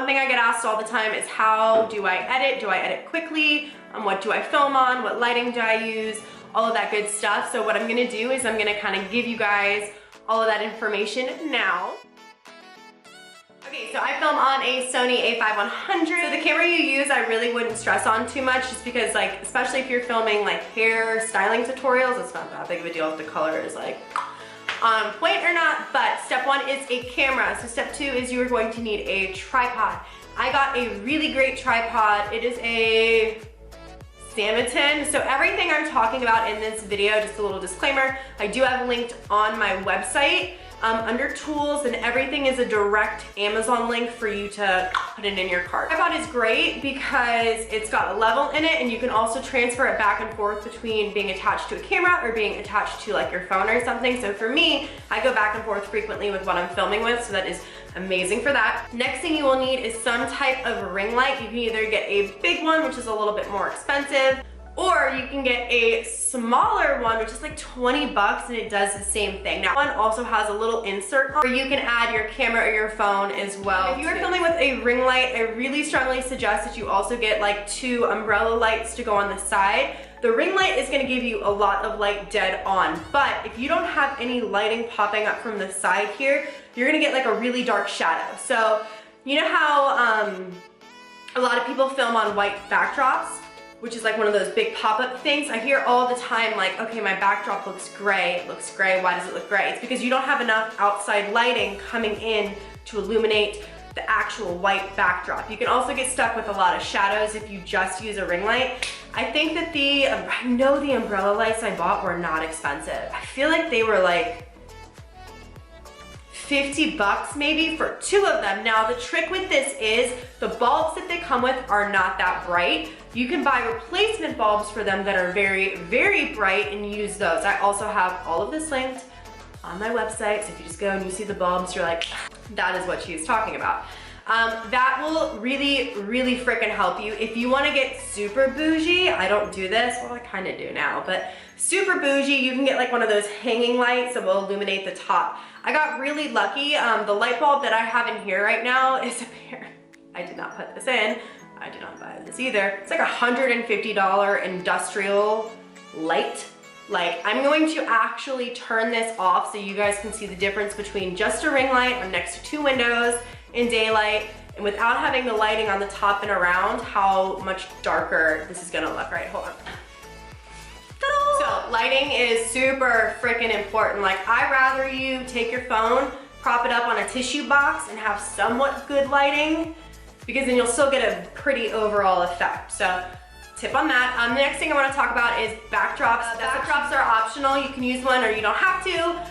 one thing I get asked all the time is how do I edit? Do I edit quickly? What do I film on? What lighting do I use? All of that good stuff. So what I'm gonna do is I'm gonna kind of give you guys all of that information now. Okay, so I film on a Sony a5100. So the camera you use, I really wouldn't stress on too much just because like, especially if you're filming like hair styling tutorials, it's not that big of a deal if the color is like on point or not, but step one is a camera. So step two is you are going to need a tripod. I got a really great tripod. It is a Samotin. So everything I'm talking about in this video, just a little disclaimer, I do have linked on my website under tools, and everything is a direct Amazon link for you to put it in your cart. The tripod is great because it's got a level in it, and you can also transfer it back and forth between being attached to a camera or being attached to like your phone or something. So for me, I go back and forth frequently with what I'm filming with, so that is amazing for that. Next thing you will need is some type of ring light. You can either get a big one, which is a little bit more expensive, or you can get a smaller one, which is like 20 bucks, and it does the same thing. Now, one also has a little insert where you can add your camera or your phone as well. If you are filming with a ring light, I really strongly suggest that you also get like 2 umbrella lights to go on the side. The ring light is gonna give you a lot of light dead on, but if you don't have any lighting popping up from the side here, you're gonna get like a really dark shadow. So, you know how a lot of people film on white backdrops, which is like one of those big pop-up things. I hear all the time like, okay, my backdrop looks gray, it looks gray, why does it look gray? It's because you don't have enough outside lighting coming in to illuminate the actual white backdrop. You can also get stuck with a lot of shadows if you just use a ring light. I think that I know the umbrella lights I bought were not expensive. I feel like they were like 50 bucks maybe for 2 of them. Now the trick with this is the bulbs that they come with are not that bright. You can buy replacement bulbs for them that are very, very bright and use those. I also have all of this linked on my website, so if you just go and you see the bulbs, you're like, that is what she's talking about. That will really, really freaking help you. If you wanna get super bougie, I don't do this, well I kinda do now, but super bougie, you can get like one of those hanging lights that will illuminate the top. I got really lucky. The light bulb that I have in here right now is a pair. I did not put this in. I did not buy this either. It's like a $150 industrial light. Like, I'm going to actually turn this off so you guys can see the difference between just a ring light. I'm next to 2 windows in daylight, and without having the lighting on the top and around, how much darker this is gonna look. Right, hold on. So lighting is super freaking important. Like, I'd rather you take your phone, prop it up on a tissue box, and have somewhat good lighting, because then you'll still get a pretty overall effect. So tip on that. The next thing I want to talk about is backdrops. Backdrops are optional. You can use one or you don't have to.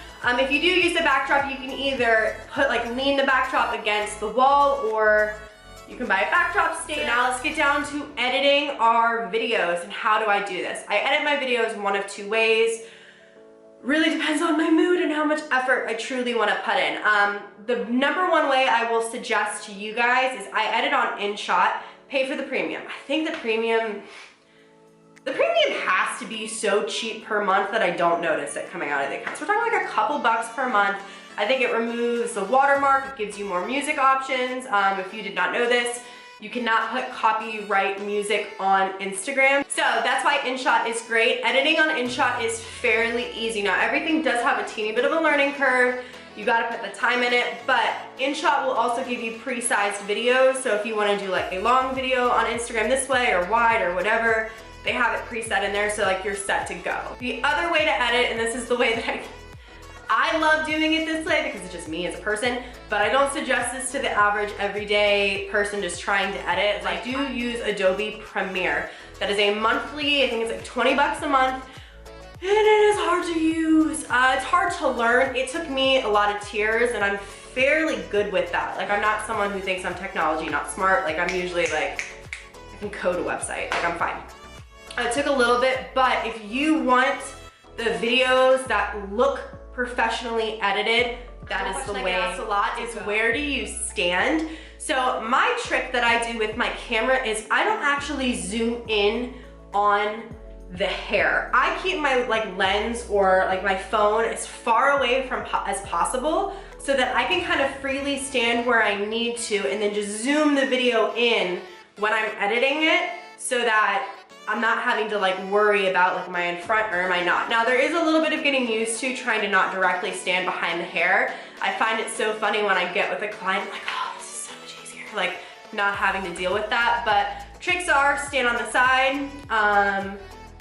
If you do use a backdrop, you can either lean the backdrop against the wall, or you can buy a backdrop stand. So now let's get down to editing our videos. And how do I do this? I edit my videos one of 2 ways. Really depends on my mood and how much effort I truly want to put in. The number one way I will suggest to you guys is I edit on InShot. Pay for the premium. I think the premium has to be so cheap per month that I don't notice it coming out of the account. So we're talking like a couple bucks per month. I think it removes the watermark. It gives you more music options. If you did not know this, you cannot put copyright music on Instagram. So that's why InShot is great. Editing on InShot is fairly easy. Now everything does have a teeny bit of a learning curve. You gotta put the time in it, but InShot will also give you pre-sized videos. So if you wanna do like a long video on Instagram this way or wide or whatever, they have it preset in there, so like you're set to go. The other way to edit, and this is the way that I love doing it this way because it's just me as a person, but I don't suggest this to the average everyday person just trying to edit. I do use Adobe Premiere. That is a monthly, I think it's like 20 bucks a month. And it is hard to use. It's hard to learn. It took me a lot of tears, and I'm fairly good with that. Like, I'm not someone who thinks I'm technology not smart. Like, I'm usually like, I can code a website. Like, I'm fine. It took a little bit, but if you want the videos that look professionally edited, that is the way. A lot is where do you stand? So my trick that I do with my camera is I don't actually zoom in on the hair. I keep my lens or my phone as far away from as possible so that I can kind of freely stand where I need to and then just zoom the video in when I'm editing it so that I'm not having to like worry about like, am I in front or am I not? Now there is a little bit of getting used to trying to not directly stand behind the hair. I find it so funny when I get with a client, like, oh, this is so much easier, like not having to deal with that. But tricks are stand on the side,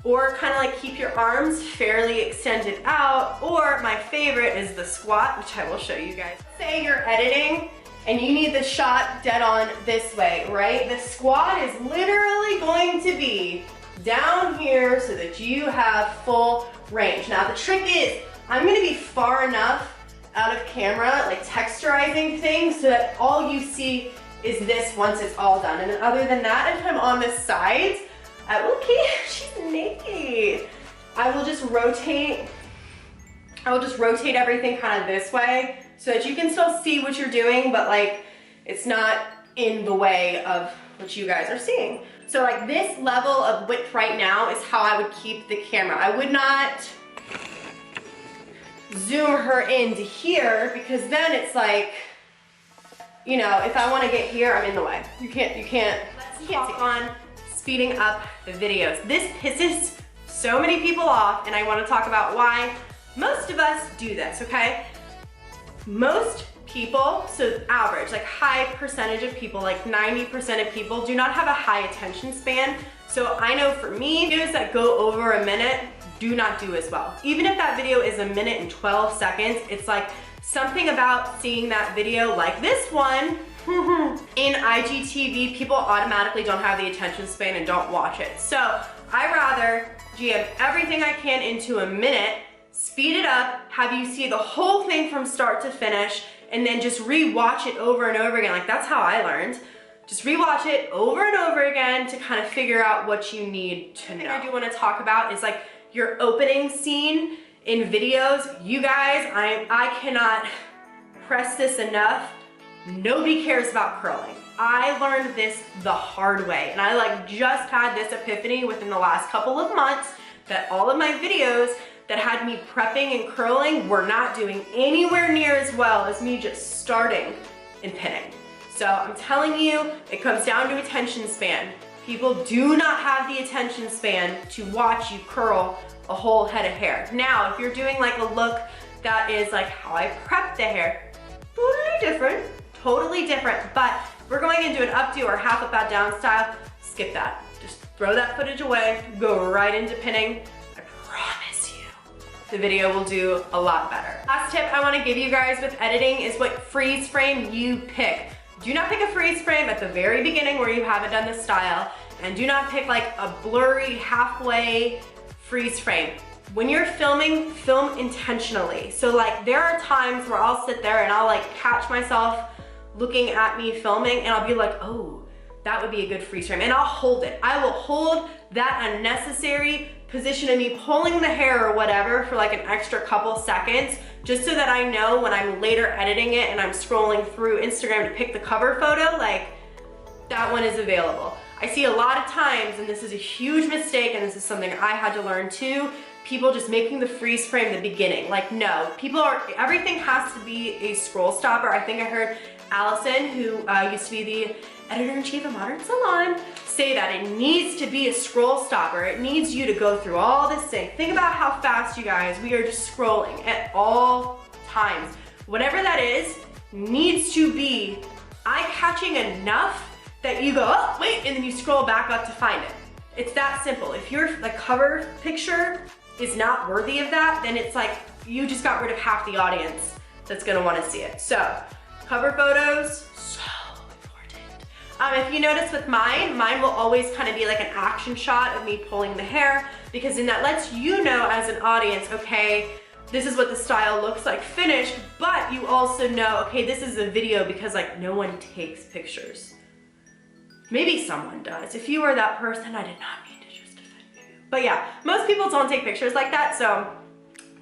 or kind of like keep your arms fairly extended out, or my favorite is the squat, which I will show you guys. Say you're editing and you need the shot dead on this way, right? The squat is literally going to be down here so that you have full range. Now the trick is, I'm gonna be far enough out of camera, like texturizing things, so that all you see is this once it's all done. And then other than that, if I'm on the sides, okay, she's naked. I will just rotate everything kind of this way so that you can still see what you're doing, but like it's not in the way of what you guys are seeing. So like this level of width right now is how I would keep the camera. I would not zoom her into here because then it's like, you know, if I want to get here, I'm in the way. You can't talk on speeding up the videos. This pisses so many people off, and I want to talk about why most of us do this, okay? Most people, so average, like high percentage of people, like 90% of people do not have a high attention span. So I know for me, videos that go over a minute do not do as well. Even if that video is a minute and 12 seconds, it's like something about seeing that video like this one in IGTV, people automatically don't have the attention span and don't watch it. So I rather jam everything I can into a minute, speed it up, have you see the whole thing from start to finish, and then just re-watch it over and over again. Like that's how I learned. Just re-watch it over and over again to kind of figure out what you need to know. The thing I do want to talk about is like your opening scene in videos. You guys, I cannot press this enough. Nobody cares about curling. I learned this the hard way, and I like just had this epiphany within the last couple of months that all of my videos that had me prepping and curling were not doing anywhere near as well as me just starting and pinning. So I'm telling you, it comes down to attention span. People do not have the attention span to watch you curl a whole head of hair. Now, if you're doing like a look that is like how I prep the hair, totally different, but we're going into an updo or half up, out, down style, skip that. Just throw that footage away, go right into pinning. I promise you, the video will do a lot better. Last tip I wanna give you guys with editing is what freeze frame you pick. Do not pick a freeze frame at the very beginning where you haven't done the style, and do not pick like a blurry halfway freeze frame. When you're filming, film intentionally. So like there are times where I'll sit there and I'll like catch myself looking at me filming and I'll be like, oh, that would be a good freeze frame. And I'll hold it. I will hold that unnecessary position of me pulling the hair or whatever for like an extra couple seconds, just so that I know when I'm later editing it and I'm scrolling through Instagram to pick the cover photo, like that one is available. I see a lot of times, and this is a huge mistake, and this is something I had to learn too, people just making the freeze frame the beginning. Like no, everything has to be a scroll stopper. I think I heard Allison, who used to be the editor-in-chief of Modern Salon, say that it needs to be a scroll stopper. It needs you to go through all this thing. Think about how fast, you guys, we are just scrolling at all times. Whatever that is, needs to be eye-catching enough that you go, oh, wait, and then you scroll back up to find it. It's that simple. If your like cover picture is not worthy of that, then it's like you just got rid of half the audience that's gonna wanna see it. So, cover photos, so important. If you notice with mine will always kind of be like an action shot of me pulling the hair, because then that lets you know as an audience, okay, this is what the style looks like finished, but you also know, okay, this is a video because like no one takes pictures. Maybe someone does. If you are that person, I did not mean to just offend you. But yeah, most people don't take pictures like that, so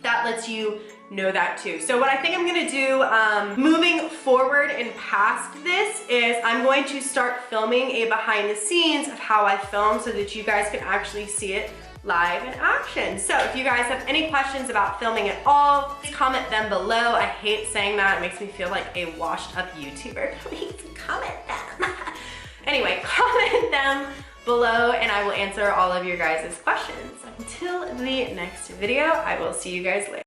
that lets you know that too. So what I think I'm gonna do moving forward and past this is I'm going to start filming a behind the scenes of how I film so that you guys can actually see it live in action. So if you guys have any questions about filming at all, please comment them below. I hate saying that. It makes me feel like a washed up YouTuber. Please comment them. Anyway, comment them below and I will answer all of your guys' questions. Until the next video, I will see you guys later.